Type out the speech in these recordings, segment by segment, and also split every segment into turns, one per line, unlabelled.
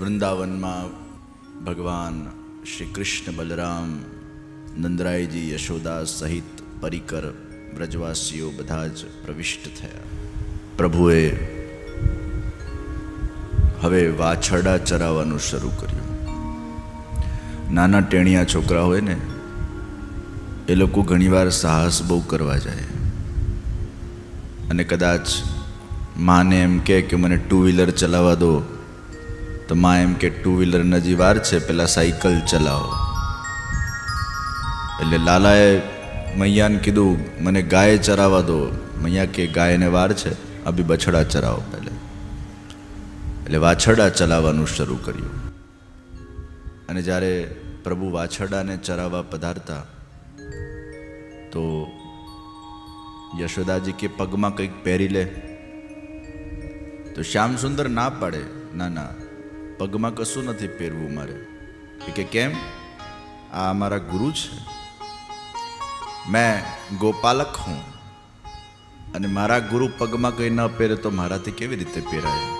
વૃંદાવનમાં ભગવાન શ્રી કૃષ્ણ બલરામ નંદરાયજી યશોદા સહિત પરિકર વ્રજવાસીઓ બધા જ પ્રવિષ્ટ થયા. પ્રભુએ હવે વાછરડા ચરાવવાનું શરૂ કર્યું. નાના ટેણિયા છોકરા હોય ને એ લોકો ઘણીવાર સાહસ બહુ કરવા જાય અને કદાચ માને એમ કે મને ટુ વ્હીલર ચલાવવા દો તો માં એમ કે ટુ વ્હીલર નજી વાર છે, પેલા સાયકલ ચલાવો. એટલે લાલાએ મૈયાને કીધું મને ગાય ચરાવવા દો. મૈયા કે ગાયને વાર છે, અભી બછડા ચરાવો પહેલે. એટલે વાછરડા ચલાવવાનું શરૂ કર્યું. અને જ્યારે પ્રભુ વાછરડાને ચરાવવા પધારતા તો યશોદાજી કે પગમાં કંઈક પહેરી લે. તો શ્યામ સુંદર ના પાડે, ના ના પગમાં કશું નથી પહેરવું મારે. એ કે કેમ? આ અમારા ગુરુ છે, મેં ગોપાલક હું અને મારા ગુરુ પગમાં કંઈ ન પહેરે તો મારાથી કેવી રીતે પહેરાય?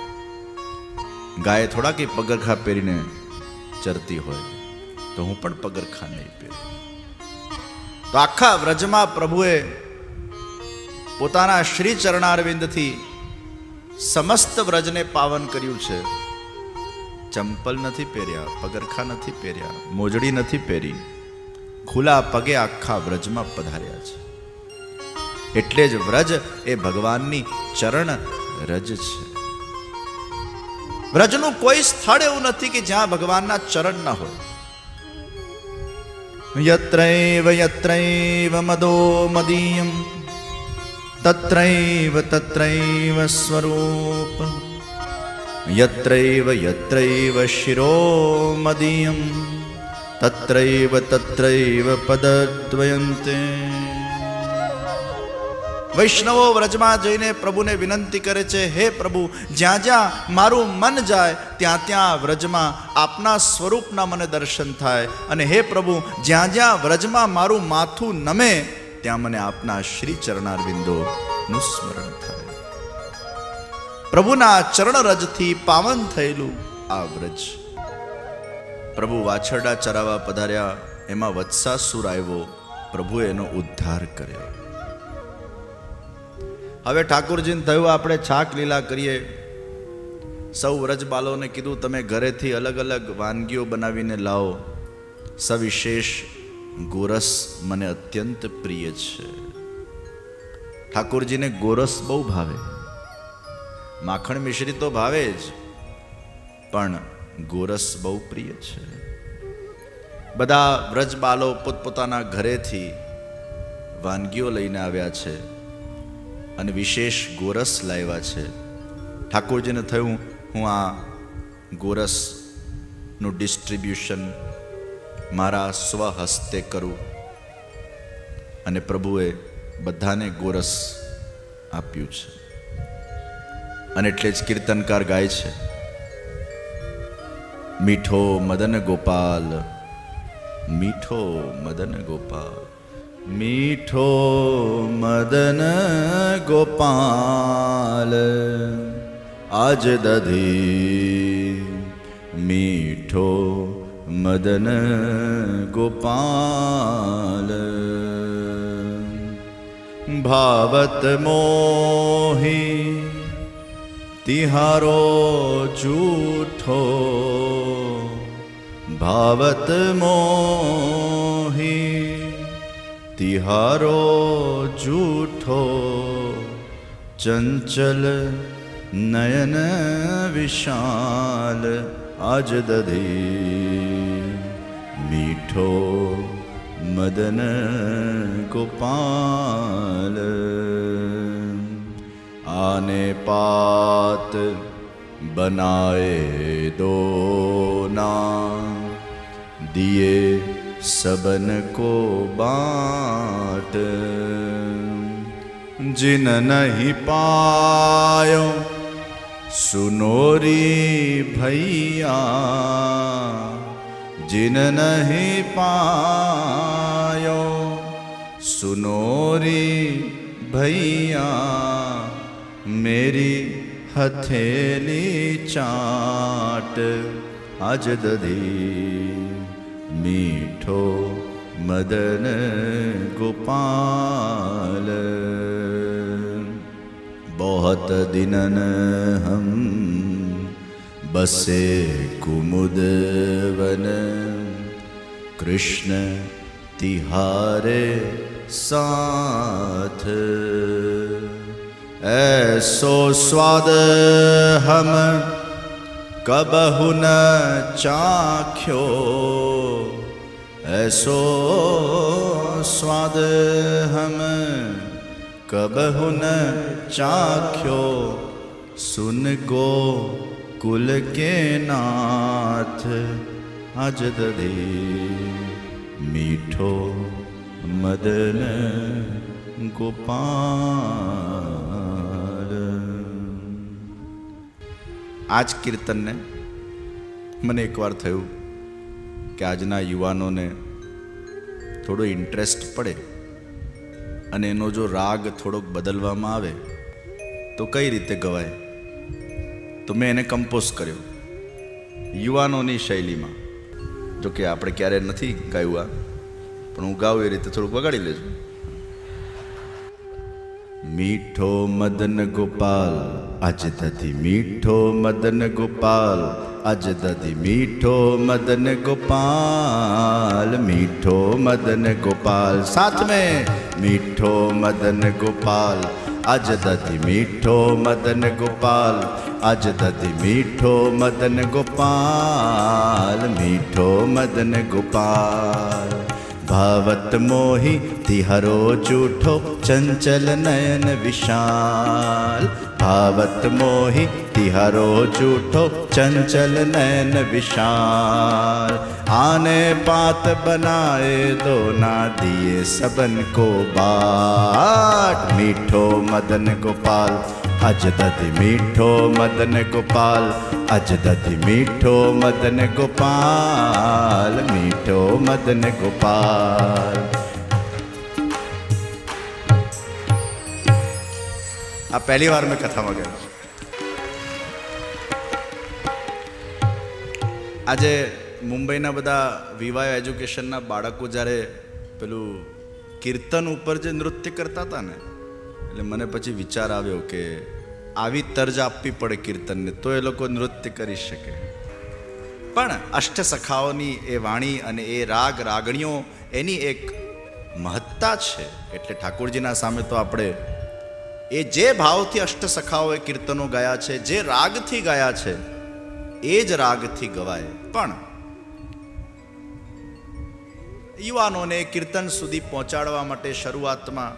ગાય થોડા કંઈ પગરખા પહેરીને ચરતી હોય, તો હું પણ પગરખા નહીં પહેરું. તો આખા વ્રજમાં પ્રભુએ પોતાના શ્રી ચરણારવિંદથી સમસ્ત વ્રજને પાવન કર્યું છે. ચંપલ નથી પહેર્યા, પગરખા નથી પહેર્યા, મોજડી નથી પહેરી, ખુલ્લા પગે આખા વ્રજમાં પધાર્યા છે. એટલે જ વ્રજ એ ભગવાનની ચરણ રજ છે. વ્રજનું કોઈ સ્થળ એવું નથી કે જ્યાં ભગવાનના ચરણ ન હોય. યત્રૈવ યત્રૈવ મદો મદીયમ તત્રૈવ તત્રૈવ સ્વરૂપ યત્રૈવ યત્રૈવ શિરો મદીયમ તત્રૈવ તત્રૈવ પદદ્વયંતે. વૈષ્ણવો વ્રજમાં જઈને પ્રભુને વિનંતી કરે છે, હે પ્રભુ, જ્યાં જ્યાં મારું મન જાય ત્યાં ત્યાં વ્રજમાં આપના સ્વરૂપના મને દર્શન થાય. અને હે પ્રભુ, જ્યાં જ્યાં વ્રજમાં મારું માથું નમે ત્યાં મને આપના શ્રી ચરણારવિંદોનું સ્મરણ થાય. પ્રભુના ચરણ રજથી પાવન થયેલું આ વ્રજ. પ્રભુ વાછરડા ચરાવવા પધાર્યા, એમાં વત્સાસુર આવ્યો, પ્રભુએ એનો ઉદ્ધાર કર્યો. હવે ઠાકોરજીને થયું આપણે છાક લીલા કરીએ. સૌ વ્રજબાલોને કીધું તમે ઘરેથી અલગ અલગ વાનગીઓ બનાવીને લાવો. સવિશેષ ગોરસ મને અત્યંત પ્રિય છે. ઠાકોરજીને ગોરસ બહુ ભાવે. માખણ મિશ્રી તો ભાવે જ, પણ ગોરસ બહુ પ્રિય છે. બધા વ્રજબાલો પોતપોતાના ઘરેથી વાનગીઓ લઈને આવ્યા છે અને વિશેષ ગોરસ લાવ્યા છે. ઠાકોરજીને થયું હું આ ગોરસનું ડિસ્ટ્રીબ્યુશન મારા સ્વહસ્તે કરું. અને પ્રભુએ બધાને ગોરસ આપ્યું છે. અને એટલે જ કીર્તનકાર ગાય છે, મીઠો મદન ગોપાલ, મીઠો મદન ગોપાલ, મીઠો મદન ગોપાલ આજ દધી. મીઠો મદન ગોપાલ ભાવત મોહી તિહારો જૂઠો. ભાવત મોહી તિહારો જૂઠો. ચંચલ નયન વિશાલ આજ દધી. મીઠો મદન ગોપાલ આને પાત बनाए दो ना, दिए सबन को बाँट। जिन नहीं पायो सुनोरी भैया, जिन नहीं पायो सुनोरी भैया, मेरी હથેલી ચાટ આજ દધી મીઠો મદન ગોપાલ बहुत दिनन हम बसे कुमुद वन कृष्ण तिहारे साथ ऐसो स्वाद हम कबहु न चाख्यो ऐसो स्वाद हम कबहु न चाख्यो सुन गो कुल के नाथ आज दधी मीठो मदन गोपाल। आज कीर्तन ने મને એકવાર થયું કે આજના યુવાનોને થોડો ઇન્ટરેસ્ટ પડે અને એનો જો રાગ થોડોક બદલવામાં આવે તો કઈ રીતે ગવાય, તો મેં એને કમ્પોઝ કર્યો યુવાનોની શૈલીમાં. જો કે આપણે ક્યારેય નથી ગાયું આ, પણ હું ગાઉં એ રીતે થોડુંક વગાડી લેજો. મીઠો મદન ગોપાલ આજ દધી મીઠો મદન ગોપાલ આજ દધી મીઠો મદન ગોપાલ મીઠો મદન ગોપાલ साथ में मीठो मदन गोपाल आज दधी मीठो मदन गोपाल आज दधी मीठो मदन गोपाल मीठो मदन गोपाल भावत मोहि तिहरो जूठो चंचल नयन विशाल भावत मोहि तिहरो जूठो चंचल नयन विशाल आने पात बनाए दो ना दिए सबन को बाट मीठो मदन गोपाल आज दधी मीठो मदन गोपाल आज दधी मीठो मदन गोपाल मीठो मदन गोपाल. આ પહેલી વાર મેં કથામાં ગયો. આજે મુંબઈના બધા વિવાહ એજ્યુકેશનના બાળકો જ્યારે પેલું કીર્તન ઉપર જે નૃત્ય કરતા હતા ને, એટલે મને પછી વિચાર આવ્યો કે આવી તર્જ આપવી પડે કીર્તનને તો એ લોકો નૃત્ય કરી શકે. પણ અષ્ટસખાઓની એ વાણી અને એ રાગ રાગણીઓ એની એક મહત્તા છે. એટલે ઠાકોરજીના સામે તો આપણે એ જે ભાવથી અષ્ટસખાઓએ કીર્તનો ગાયા છે, જે રાગથી ગાયા છે એ જ રાગથી ગવાય. પણ યુવાનોને કીર્તન સુધી પહોંચાડવા માટે શરૂઆતમાં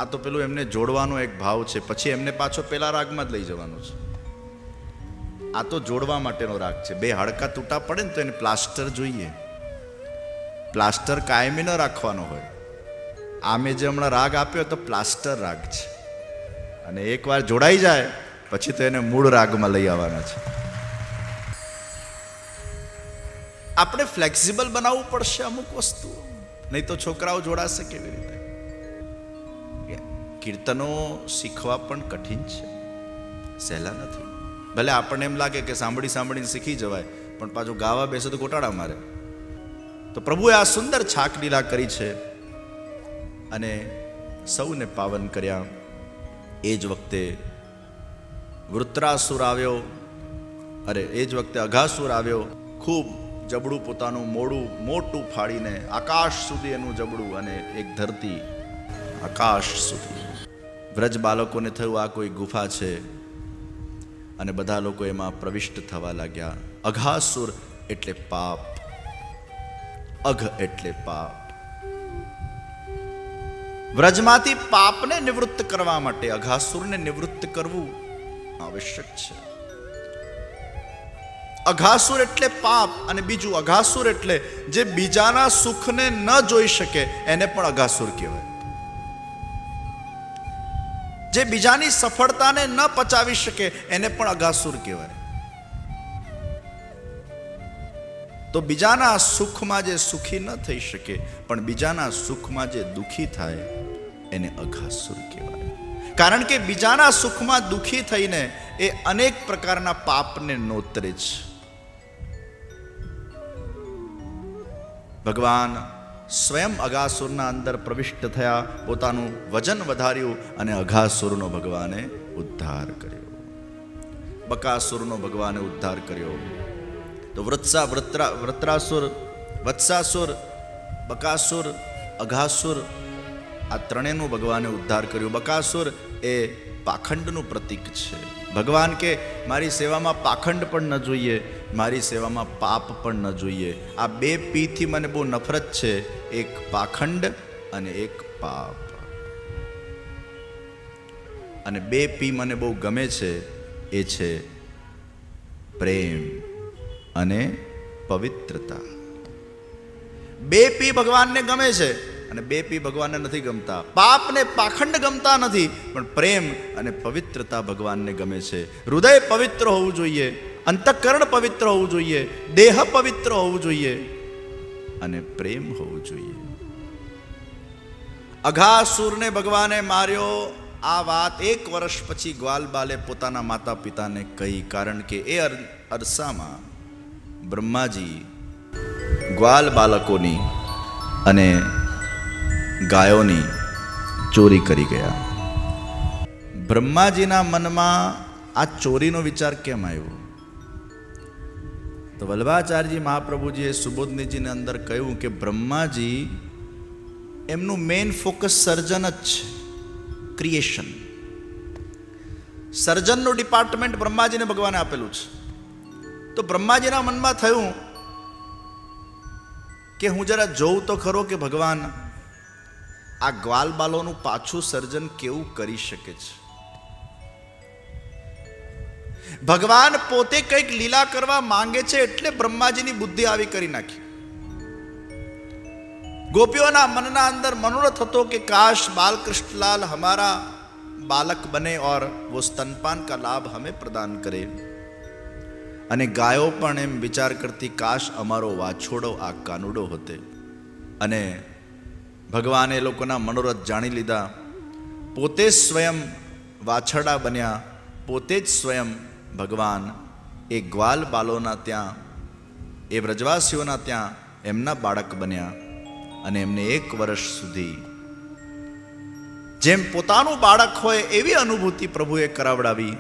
આ તો પેલું એમને જોડવાનો એક ભાવ છે, પછી એમને પાછો પેલા રાગમાં જ લઈ જવાનો છે. આ તો જોડવા માટેનો રાગ છે. બે હાડકા તૂટા પડે ને તો એને પ્લાસ્ટર જોઈએ. પ્લાસ્ટર કાયમી ન રાખવાનો હોય. આ મેં જે હમણાં રાગ આપ્યો તો પ્લાસ્ટર રાગ છે, અને એકવાર જોડાઈ જાય પછી તો એને મૂળ રાગમાં લઈ આવવાના છે. આપણે ફ્લેક્સિબલ બનાવવું પડશે અમુક વસ્તુ, નહીં તો છોકરાઓ જોડાશે કેવી રીતે? કીર્તનો શીખવા પણ કઠિન છે, સહેલા નથી. ભલે આપણને એમ લાગે કે સાંભળીને શીખી જવાય, પણ પાછું ગાવા બેસે તો ગોટાળા મારે. તો પ્રભુએ આ સુંદર છાક લીલા કરી છે અને સૌને પાવન કર્યા. એ જ વખતે વૃત્રાસુર આવ્યો, એ જ વખતે અઘાસુર આવ્યો. ખૂબ જબડું પોતાનું મોટું ફાડીને આકાશ સુધી એનું જબડું, અને એક ધરતી આકાશ સુધી. વ્રજ બાળકોને થયું આ કોઈ ગુફા છે, અને બધા લોકો એમાં પ્રવિષ્ટ થવા લાગ્યા. અઘાસુર એટલે પાપ, અઘ એટલે પાપ. વ્રજમાંથી પાપને નિવૃત્ત કરવા માટે અઘાસુરને નિવૃત્ત કરવું આવશ્યક છે. અઘાસુર એટલે પાપ, અને બીજું અઘાસુર એટલે જે બીજાના સુખને ન જોઈ શકે એને પણ અઘાસુર કહેવાય. જે બીજાની સફળતાને ન પચાવી શકે એને પણ અઘાસુર કહેવાય. તો બીજાના સુખમાં જે સુખી ન થઈ શકે પણ બીજાના સુખમાં જે દુખી થાય એને અઘાસુર કહેવાય. કારણ કે બીજાના સુખમાં દુઃખી થઈને એ અનેક પ્રકારના પાપને નોતરે છે. ભગવાન સ્વયં અઘાસુરના અંદર પ્રવિષ્ટ થયા, પોતાનું વજન વધાર્યું અને અઘાસુરનો ભગવાને ઉદ્ધાર કર્યો. બકાસુરનો ભગવાને ઉદ્ધાર કર્યો. તો વૃત્રાસુર, વત્સાસુર, બકાસુર, અઘાસુર, આ ત્રણેયનો ભગવાને ઉદ્ધાર કર્યો. બકાસુર એ પાખંડનું પ્રતીક છે. ભગવાન કે મારી સેવામાં પાખંડ પણ ન જોઈએ, મારી સેવામાં પાપ પણ ન જોઈએ. આ બે પીથી મને બહુ નફરત છે, એક પાખંડ અને એક પાપ. અને બે પી મને બહુ ગમે છે, એ છે પ્રેમ અને પવિત્રતા. બે પી ભગવાનને ગમે છે અને બે પી ભગવાનને નથી ગમતા. પાપ ને પાખંડ ગમતા નથી, પણ પ્રેમ અને પવિત્રતા ભગવાનને ગમે છે. હૃદય પવિત્ર હોવું જોઈએ, અંતઃકરણ પવિત્ર હોવું જોઈએ, દેહ પવિત્ર હોવું જોઈએ અને પ્રેમ હોવું જોઈએ. અઘાસુરને ભગવાને માર્યો. આ વાત 1 વર્ષ પછી ગ્વાલબાલે પોતાના માતા પિતાને કહી, કારણ કે એ અરસામાં બ્રહ્માજી ગ્વાલ બાલકોની અને ગાયોની ચોરી કરી ગયા. બ્રહ્માજીના મનમાં આ ચોરીનો વિચાર કેમ આવ્યો? તો વલ્લભાચાર્યજી મહાપ્રભુજીએ સુબોધનીજીને અંદર કહ્યું કે બ્રહ્માજી એમનું મેઇન ફોકસ સર્જન જ છે, ક્રિએશન. સર્જનનું ડિપાર્ટમેન્ટ બ્રહ્માજીને ભગવાને આપેલું છે. તો બ્રહ્માજીના મનમાં થયું કે હું જરા જોઉં તો ખરો કે ભગવાન આ ગ્વાલબાલોનું પાછું સર્જન કેવું કરી શકે છે. ભગવાન પોતે કંઈક લીલા કરવા માંગે છે, એટલે બ્રહ્માજીની બુદ્ધિ આવી કરી નાખી. ગોપીઓના મનના અંદર મનોરથ હતો કે કાશ बालकृष्णलाल हमारा बालक बने और वो स्तनपान का लाभ हमें प्रदान करे. અને ગાયો પણ એમ વિચાર કરતી કાશ અમારો વાછોડો આ કાનુડો હોતે. અને ભગવાને એ લોકોના મનોરથ જાણી લીધા. પોતે જ સ્વયં વાછરડા બન્યા, પોતે જ સ્વયં ભગવાન એ ગ્વાલ બાલોના ત્યાં, એ વ્રજવાસીઓના ત્યાં એમના બાળક બન્યા. અને એમને 1 વર્ષ સુધી જેમ પોતાનું બાળક હોય એવી અનુભૂતિ પ્રભુએ કરાવડાવી.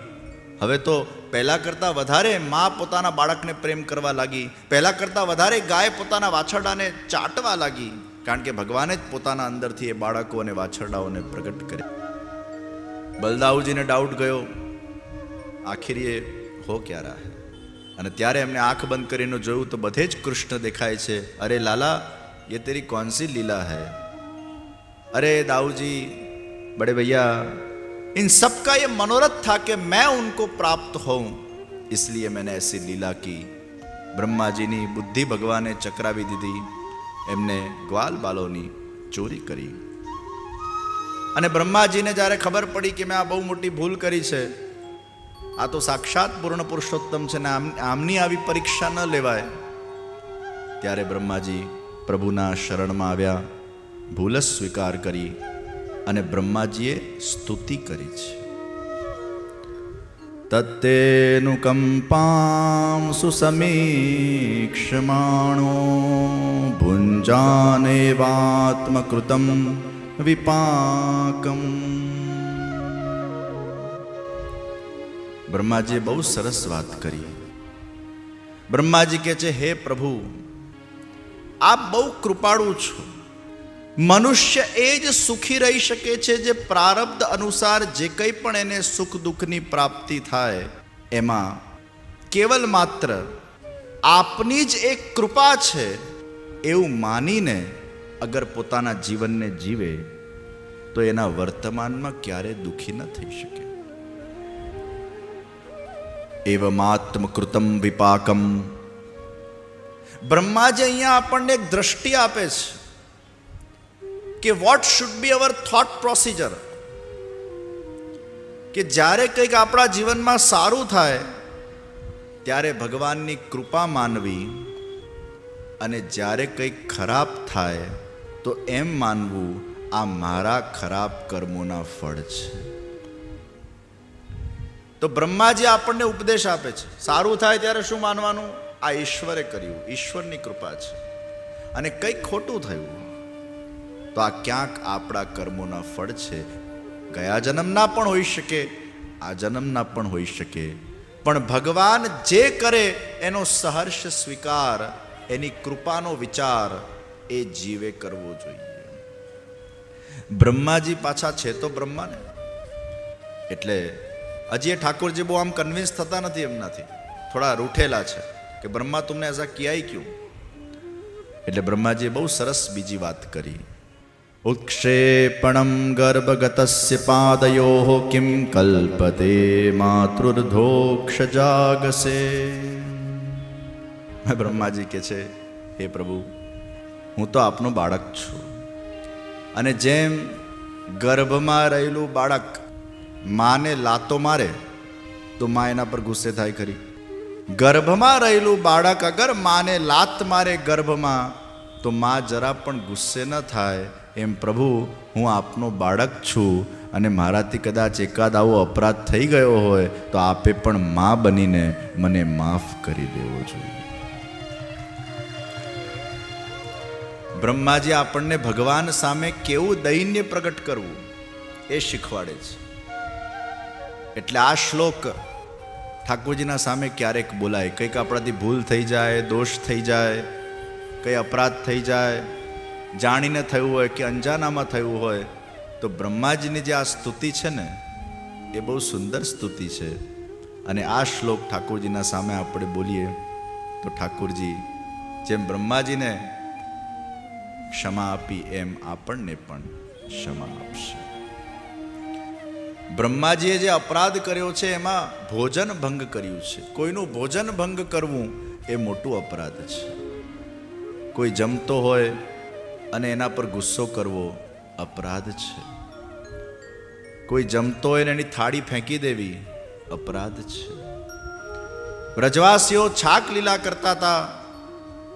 હવે તો પહેલા કરતાં વધારે મા પોતાના બાળકને પ્રેમ કરવા લાગી, પહેલા કરતાં વધારે ગાય પોતાના વાછરડાને ચાટવા લાગી, કારણ કે ભગવાને જ પોતાના અંદરથી એ બાળકો અને વાછરડાઓને પ્રગટ કર્યા. બલદાઉજીને ડાઉટ ગયો, આખિર એ હો ક્યાં રહા હૈ. અને ત્યારે એમને આંખ બંધ કરીને જોયું તો બધે જ કૃષ્ણ દેખાય છે. અરે લાલા, ये तेरी कौन सी लीला है? अरे दाऊ जी, बड़े भैया, इन सब का ये मनोरथ था कि मैं उनको प्राप्त होऊं, इसलिए मैंने ऐसी लीला की. બ્રહ્માજીની બુદ્ધિ ભગવાને ચક્રાવી દીધી. એમને ગ્વાલ બાલોની ચોરી કરી. અને બ્રહ્માજીને જ્યારે ખબર પડી કે મેં આ બહુ મોટી ભૂલ કરી છે, આ તો સાક્ષાત પૂર્ણ પુરુષોત્તમ છે ને આમની આવી પરીક્ષા ન લેવાય, ત્યારે બ્રહ્માજી પ્રભુના શરણમાં આવ્યા, ભૂલ સ્વીકાર કરી અને બ્રહ્માજીએ સ્તુતિ કરી છે. તત્તેનુકંપાં સુસમીક્ષમાણો ભુંજાનેવાત્મકૃતં વિપાકમ. બ્રહ્માજીએ બહુ સરસ વાત કરી. બ્રહ્માજી કહે છે, હે પ્રભુ, આપ બહુ કૃપાળુ છો. મનુષ્ય એ જ સુખી રહી શકે છે જે પ્રારબ્ધ અનુસાર જે કંઈ પણ એને સુખ દુઃખની પ્રાપ્તિ થાય એમાં કેવલ માત્ર આપની જ એક કૃપા છે એવું માનીને અગર પોતાના જીવનને જીવે તો એના વર્તમાનમાં ક્યારે દુઃખી ન થઈ શકે. એવમાત્મકૃતમ વિપાકમ. બ્રહ્માજી અહીંયા આપણને એક દ્રષ્ટિ આપે છે કે what should be our thought procedure, કે જ્યારે કંઈક આપણા જીવનમાં સારું થાય ત્યારે ભગવાનની કૃપા માનવી, અને જ્યારે કંઈક ખરાબ થાય તો એમ માનવું આ મારા ખરાબ કર્મોના ફળ છે. તો બ્રહ્માજી આપણને ઉપદેશ આપે છે, સારું થાય ત્યારે શું માનવાનું? આ ઈશ્વરે કર્યું, ઈશ્વરની કૃપા છે. અને કંઈક ખોટું થયું તો આ ક્યાંક આપણા કર્મોના ફળ છે. ગયા જન્મના પણ હોઈ શકે, આ જન્મના પણ હોઈ શકે, પણ ભગવાન જે કરે એનો સહર્ષ સ્વીકાર, એની કૃપાનો વિચાર એ જીવે કરવો જોઈએ. બ્રહ્માજી પાછા છે તો બ્રહ્માને, એટલે હજી એ ઠાકોરજી બહુ આમ કન્વિન્સ થતા નથી એમનાથી, થોડા રૂઠેલા છે કે બ્રહ્મા તુમને એસા કિયા ક્યું. એટલે બ્રહ્માજીએ બહુ સરસ બીજી વાત કરી. ઉત્ક્ષેપણમ ગર્ભગતસ્ય પાદયો કિમ કલ્પતે માતૃર્ધોક્ષ જાગસે. બ્રહ્માજી કે છે, હે પ્રભુ, હું તો આપનો બાળક છું, અને જેમ ગર્ભમાં રહેલું બાળક માને લાતો મારે તો મા એના પર ગુસ્સે થાય ખરી. ગર્ભમાં રહેલું બાળક અગર માને લાત મારે ગર્ભમાં તો મા જરા પણ ગુસ્સે ન થાય. એમ પ્રભુ, હું આપનો બાળક છું, અને મારાથી કદાચ એકાદ આવો અપરાધ થઈ ગયો હોય તો આપે પણ મા બનીને મને માફ કરી દેવો જોઈએ. બ્રહ્માજી આપણને ભગવાન સામે કેવું દૈન્ય પ્રગટ કરવું એ શીખવાડે છે. એટલે આ શ્લોક ઠાકોરજીના સામે ક્યારેક બોલાય. કંઈક આપણાથી ભૂલ થઈ જાય, દોષ થઈ જાય, કંઈ અપરાધ થઈ જાય, જાણીને થયું હોય કે અંજાનામાં થયું હોય, તો બ્રહ્માજીની જે આ સ્તુતિ છે ને એ બહુ સુંદર સ્તુતિ છે. અને આ શ્લોક ઠાકોરજીના સામે આપણે બોલીએ તો ઠાકોરજી જેમ બ્રહ્માજીને ક્ષમા આપી એમ આપણને પણ ક્ષમા આપશે. બ્રહ્માજીએ જે અપરાધ કર્યો છે એમાં ભોજન ભંગ કર્યું છે. કોઈનું ભોજન ભંગ કરવું એ મોટું અપરાધ છે. કોઈ જમતો હોય અને એના પર ગુસ્સો કરવો અપરાધ છે. કોઈ જમતો હોય ને એની થાળી ફેંકી દેવી અપરાધ છે. વ્રજવાસીઓ છાક લીલા કરતા હતા,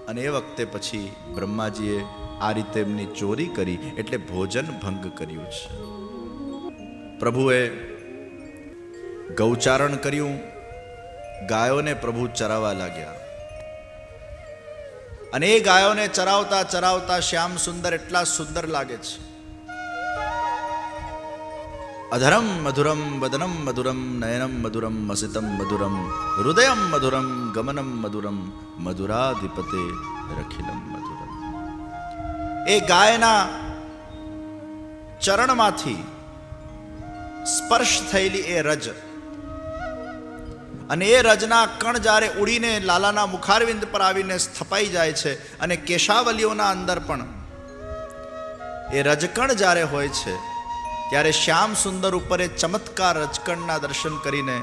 અને એ વખતે પછી બ્રહ્માજીએ આ રીતે એમની ચોરી કરી, એટલે ભોજન ભંગ કર્યું છે. પ્રભુએ ગૌચારણ કર્યું, ગાયોને પ્રભુ ચરાવવા લાગ્યા, અને એ ગાયોને ચરાવતા ચરાવતા શ્યામ સુંદર એટલા સુંદર લાગે છે. અધરમ મધુરમ વદનમ મધુરમ નયનમ મધુરમ મસિતમ મધુરમ હૃદયમ મધુરમ ગમનમ મધુરમ મધુરાધિપતે રખિલમ મધુરમ. એ ગાયના ચરણમાંથી સ્પર્શ થયેલી એ રજ, અને એ રજના કણ જ્યારે ઉડીને લાલાના મુખારવિંદ પર આવીને સ્થપાઈ જાય છે, અને કેશાવલીઓના અંદર પણ એ રજકણ જ્યારે હોય છે, ત્યારે શ્યામ સુંદર ઉપર એ ચમત્કાર રજકણના દર્શન કરીને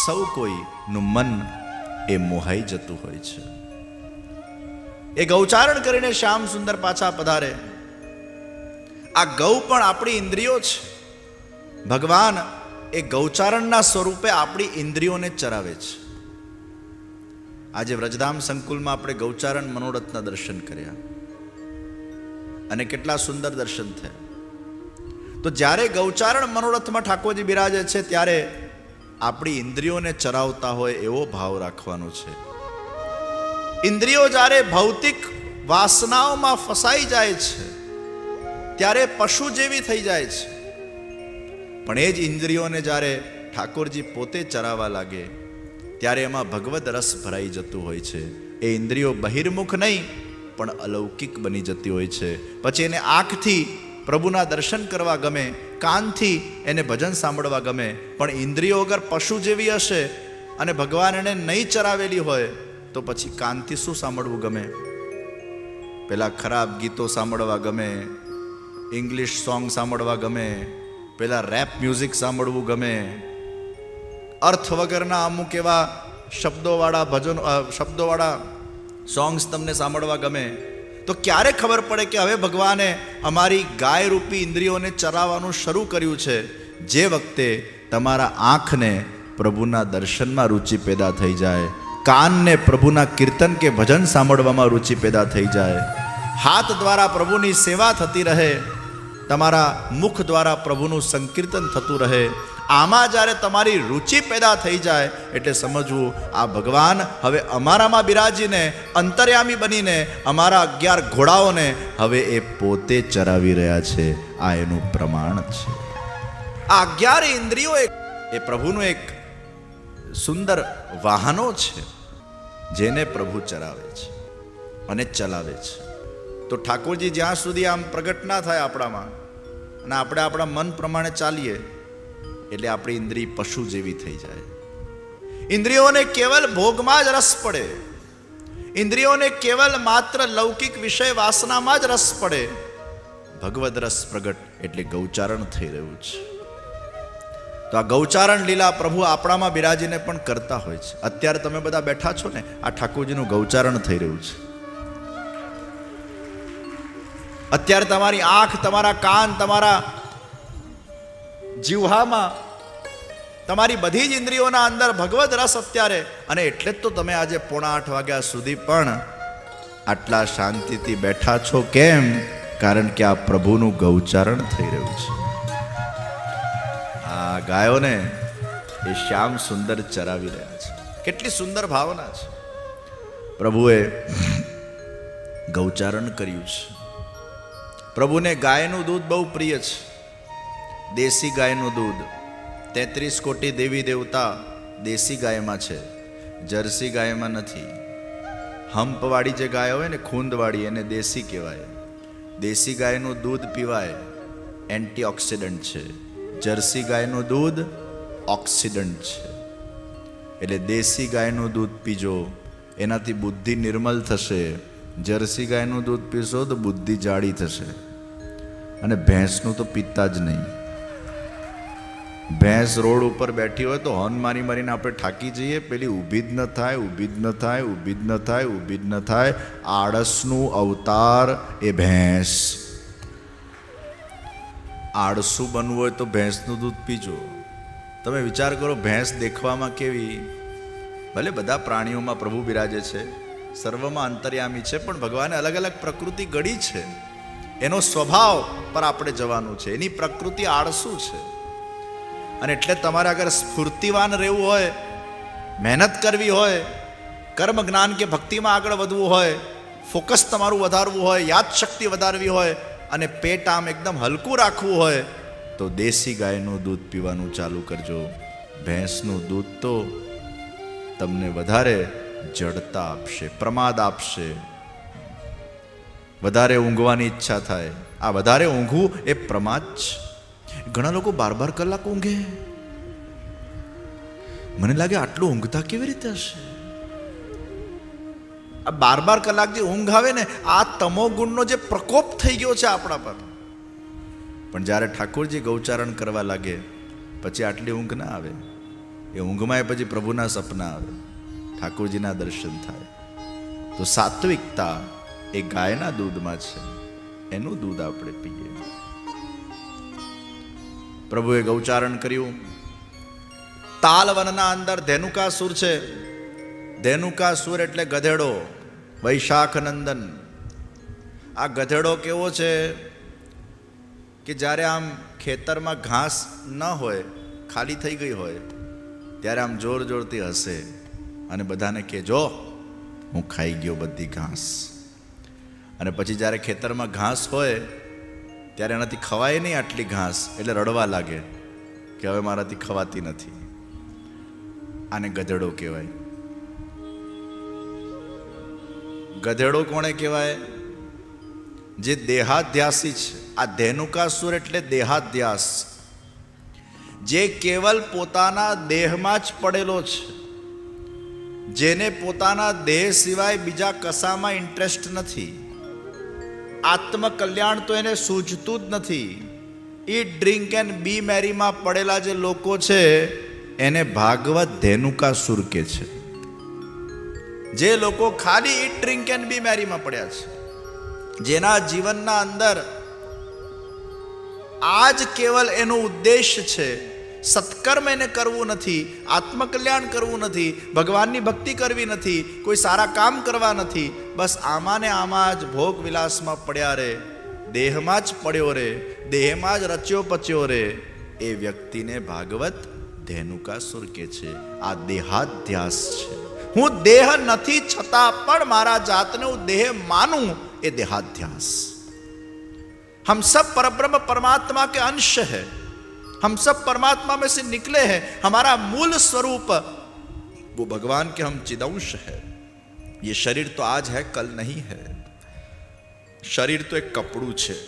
સૌ કોઈનું મન એ મોહાઈ જતું હોય છે. એ ગૌચારણ કરીને શ્યામ સુંદર પાછા પધારે. આ ગૌ પણ આપણી ઇન્દ્રિયો છે. ભગવાન એ ગૌચારણના સ્વરૂપે આપણી ઇન્દ્રિયોને ચરાવે છે. આજે વ્રજધામ સંકુલમાં આપણે ગૌચારણ મનોરથના દર્શન કર્યા, અને કેટલા સુંદર દર્શન થયા. તો જ્યારે ગૌચારણ મનોરથમાં ઠાકોરજી બિરાજે છે, ત્યારે આપણી ઇન્દ્રિયોને ચરાવતા હોય એવો ભાવ રાખવાનો છે. ઇન્દ્રિયો જ્યારે ભૌતિક વાસનાઓમાં ફસાઈ જાય છે ત્યારે પશુ જેવી થઈ જાય છે, પણ એ જ ઇન્દ્રિયોને જ્યારે ઠાકોરજી પોતે ચરાવવા લાગે ત્યારે એમાં ભગવદ રસ ભરાઈ જતું હોય છે. એ ઇન્દ્રિયો બહિર્મુખ નહીં પણ અલૌકિક બની જતી હોય છે. પછી એને આંખથી પ્રભુના દર્શન કરવા ગમે, કાનથી એને ભજન સાંભળવા ગમે, પણ ઇન્દ્રિયો અગર પશુ જેવી હશે અને ભગવાન એને નહીં ચરાવેલી હોય તો પછી કાનથી શું સાંભળવું ગમે? પેલા ખરાબ ગીતો સાંભળવા ગમે, ઇંગ્લિશ સોંગ સાંભળવા ગમે, પેલા રેપ મ્યુઝિક સાંભળવું ગમે, અર્થ વગરના અમુક એવા શબ્દોવાળા સોંગ્સ તમને સાંભળવા ગમે. તો ક્યારે ખબર પડે કે હવે ભગવાને અમારી ગાય રૂપી ઇન્દ્રિયોને ચરાવવાનું શરૂ કર્યું છે? જે વખતે તમારા આંખને પ્રભુના દર્શનમાં રુચિ પેદા થઈ જાય, કાનને પ્રભુના કીર્તન કે ભજન સાંભળવામાં રુચિ પેદા થઈ જાય, હાથ દ્વારા પ્રભુની સેવા થતી રહે, તમારા મુખ દ્વારા પ્રભુનું સંકીર્તન થતું રહે, આમાં જ્યારે તમારી રુચિ પેદા થઈ જાય એટલે સમજવું આ ભગવાન હવે અમારામાં બિરાજીને અંતર્યામી બનીને અમારા 11 ઘોડાઓને હવે એ પોતે ચરાવી રહ્યા છે. આ એનું પ્રમાણ છે. આ 11 ઇન્દ્રિયો એ પ્રભુનું એક સુંદર વાહનો છે જેને પ્રભુ ચરાવે છે અને ચલાવે છે. તો ઠાકોરજી જ્યાં સુધી આમ પ્રગટ ના થાય આપણામાં અને આપણે આપણા મન પ્રમાણે ચાલીએ એટલે આપણી ઇન્દ્રિય પશુ જેવી થઈ જાય. ઇન્દ્રિયોને કેવલ ભોગમાં જ રસ પડે, ઇન્દ્રિયોને કેવલ માત્ર લૌકિક વિષય વાસનામાં જ રસ પડે. ભગવદ રસ પ્રગટ એટલે ગૌચારણ થઈ રહ્યું છે. તો આ ગૌચારણ લીલા પ્રભુ આપણામાં બિરાજીને પણ કરતા હોય છે. અત્યારે તમે બધા બેઠા છો ને, આ ઠાકોરજીનું ગૌચારણ થઈ રહ્યું છે. અત્યારે તમારી આંખ, તમારા કાન, તમારા જીવહામાં, તમારી બધી જ ઇન્દ્રિયોના અંદર ભગવદ રસ અત્યારે. અને એટલે જ તો તમે આજે 7:45 વાગ્યા સુધી પણ આટલા શાંતિથી બેઠા છો. કેમ? કારણ કે આ પ્રભુનું ગૌચારણ થઈ રહ્યું છે. આ ગાયોને એ શ્યામ સુંદર ચરાવી રહ્યા છે. કેટલી સુંદર ભાવના છે. પ્રભુએ ગૌચારણ કર્યું છે. પ્રભુને ગાયનું દૂધ બહુ પ્રિય છે. દેશી ગાયનું દૂધ. 33 કોટી દેવી દેવતા દેશી ગાયમાં છે, જર્સી ગાયમાં નથી. હંપવાળી જે ગાય હોય ને, ખૂંદવાળી, એને દેશી કહેવાય. દેશી ગાયનું દૂધ પીવાય, એન્ટીઓક્સિડન્ટ છે. જર્સી ગાયનું દૂધ ઓક્સિડન્ટ છે. એટલે દેશી ગાયનું દૂધ પીજો, એનાથી બુદ્ધિ નિર્મલ થશે. જર્સી ગાયનું દૂધ પીશો તો બુદ્ધિ જાડી થશે. અને ભેંસનું તો પીતા જ નહીં. ભેંસ રોડ ઉપર બેઠી હોય તો હોર્ન મારી મારીને આપણે થાકી જઈએ. પેલી ઊભી જ ન થાય, ઊભી જ ન થાય, ઊભી જ ન થાય, ઊભી જ ન થાય. આળસનું અવતાર એ ભેંસ. આળસુ બનવું હોય તો ભેંસનું દૂધ પીજો. તમે વિચાર કરો, ભેંસ દેખવામાં કેવી? ભલે બધા પ્રાણીઓમાં પ્રભુ બિરાજે છે, સર્વમાં અંતર્યામી છે, પણ ભગવાને અલગ અલગ પ્રકૃતિ ગળી છે. એનો સ્વભાવ પર આપણે જવાનું છે. એની પ્રકૃતિ આળસુ છે. અને એટલે તમારે અગર સ્ફૂર્તિવાન રહેવું હોય, મહેનત કરવી હોય, કર્મ જ્ઞાન કે ભક્તિમાં આગળ વધવું હોય, ફોકસ તમારું વધારવું હોય, યાદશક્તિ વધારવી હોય અને પેટ આમ એકદમ હલકું રાખવું હોય તો દેશી ગાયનું દૂધ પીવાનું ચાલુ કરજો. ભેંસનું દૂધ તો તમને વધારે જડતા આપશે, પ્રમાદ આપશે, વધારે ઊંઘવાની ઈચ્છા થાય. આ વધારે ઊંઘવું એ પ્રમાદ છે. ઘણા લોકો 12 કલાક ઊંઘે. મને લાગે આટલું ઊંઘતા કેવી રીતે હશે? આ 12 કલાક જે ઊંઘ આવે ને, આ તમો ગુણનો જે પ્રકોપ થઈ ગયો છે આપણા પર. પણ જ્યારે ઠાકોરજી ગૌચારણ કરવા લાગે પછી આટલી ઊંઘ ના આવે. એ ઊંઘમાં પછી પ્રભુના સપના આવે, ઠાકોરજીના દર્શન થાય. તો સાત્વિકતા એ ગાયના દૂધમાં છે. એનું દૂધ આપણે પીએ. પ્રભુએ ગૌચારણ કર્યું. તાલવનના અંદર ધેનુકાસુર છે. ધેનુકાસુર એટલે ગધેડો, વૈશાખ નંદન. આ ગધેડો કેવો છે કે જ્યારે આમ ખેતરમાં ઘાસ ન હોય, ખાલી થઈ ગઈ હોય, ત્યારે આમ જોર જોરથી હસે અને બધાને કે જો હું ખાઈ ગયો બધી ઘાસ. અને પછી જ્યારે ખેતરમાં ઘાસ હોય ત્યારે એનાથી ખવાય નહીં આટલી ઘાસ, એટલે રડવા લાગે કે હવે મારાથી ખવાતી નથી. આને ગધેડો કહેવાય. ગધેડો કોણે કહેવાય? જે દેહાધ્યાસી છે. આ ધેનુકાસુર એટલે દેહાધ્યાસ, જે કેવલ પોતાના દેહમાં જ પડેલો છે, જેને પોતાના દેહ સિવાય બીજા કશામાં ઇન્ટરેસ્ટ નથી. આત્મકલ્યાણ તો એને સૂઝતું જ નથી. ઈટ ડ્રિંક એન્ડ બી મેરીમાં પડેલા જે લોકો છે એને ભાગવત ધેનુકાસુર કે છે. જે લોકો ખાલી ઈટ ડ્રિંક એન્ડ બી મેરીમાં પડ્યા છે, જેના જીવનના અંદર આ જ કેવલ એનો ઉદ્દેશ છે, સત્કર્મ એને કરવું નથી, આત્મકલ્યાણ કરવું નથી, ભગવાનની ભક્તિ કરવી નથી, કોઈ સારા કામ કરવા નથી, બસ આમાં ને આમાં જ ભોગ વિલાસમાં પડ્યા રહે, દેહમાં જ પડ્યો રહે, દેહમાં જ રચ્યો પચ્યો રહે. એ વ્યક્તિને ભાગવત ધેનુકાસુર કે છે. આ દેહાધ્યાસ છે. હું દેહ નથી છતાં પણ મારા જાતને હું દેહ માનું, એ देहाध्यास. हम सब परब्रह्म परमात्मा के अंश है, हम सब परमात्मा में से निकले हैं. हमारा मूल स्वरूप वो भगवान के हम चिदंश है. ये शरीर तो आज है कल नहीं है. શરીર તો એક કપડું છે.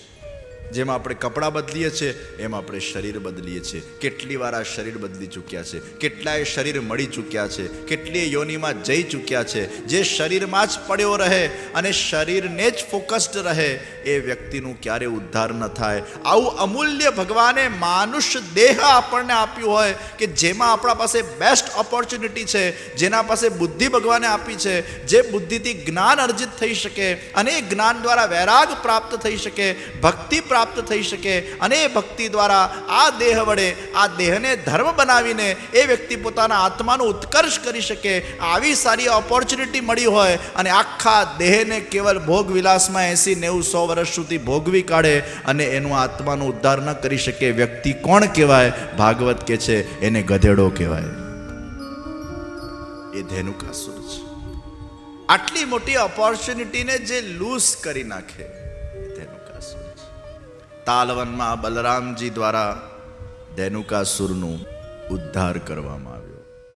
જેમ આપણે કપડાં બદલીએ છીએ એમ આપણે શરીર બદલીએ છીએ. કેટલી વાર આ શરીર બદલી ચૂક્યા છે, કેટલાય શરીર મળી ચૂક્યા છે, કેટલીય યોનિમાં જઈ ચૂક્યા છે. જે શરીરમાં જ પડ્યો રહે અને શરીરને જ ફોકસ્ડ રહે એ વ્યક્તિનું ક્યારે ઉદ્ધાર ન થાય. આવું અમૂલ્ય ભગવાને માનુષ્ય દેહ આપણને આપ્યું હોય કે જેમાં આપણા પાસે બેસ્ટ ઓપોર્ચ્યુનિટી છે, જેના પાસે બુદ્ધિ ભગવાને આપી છે, જે બુદ્ધિથી જ્ઞાન અર્જિત થઈ શકે અને એ જ્ઞાન દ્વારા વૈરાગ પ્રાપ્ત થઈ શકે, ભક્તિ પ્રાપ્ત થઈ શકે અને એ ભક્તિ દ્વારા આ દેહ વડે આ દેહને ધર્મ બનાવીને એ વ્યક્તિ પોતાના આત્માનો ઉત્કર્ષ કરી શકે. આવી સારી ઓપોર્ચ્યુનિટી મળી હોય અને આખા દેહને કેવલ ભોગ વિલાસમાં 80-90-100 વર્ષ સુધી ભોગવી કાઢે અને એનું આત્માનો ઉદ્ધાર ન કરી શકે, વ્યક્તિ કોણ કહેવાય? ભાગવત કે છે એને ગધેડો કહેવાય. એ ધેનુકાસુર છે. આટલી મોટી ઓપોર્ચ્યુનિટીને જે લૂઝ કરી નાખે ધેનુકાસુર છે. તાલવનમાં બલરામજી દ્વારા ધેનુકાસુરનું ઉદ્ધાર કરવામાં આવ્યો.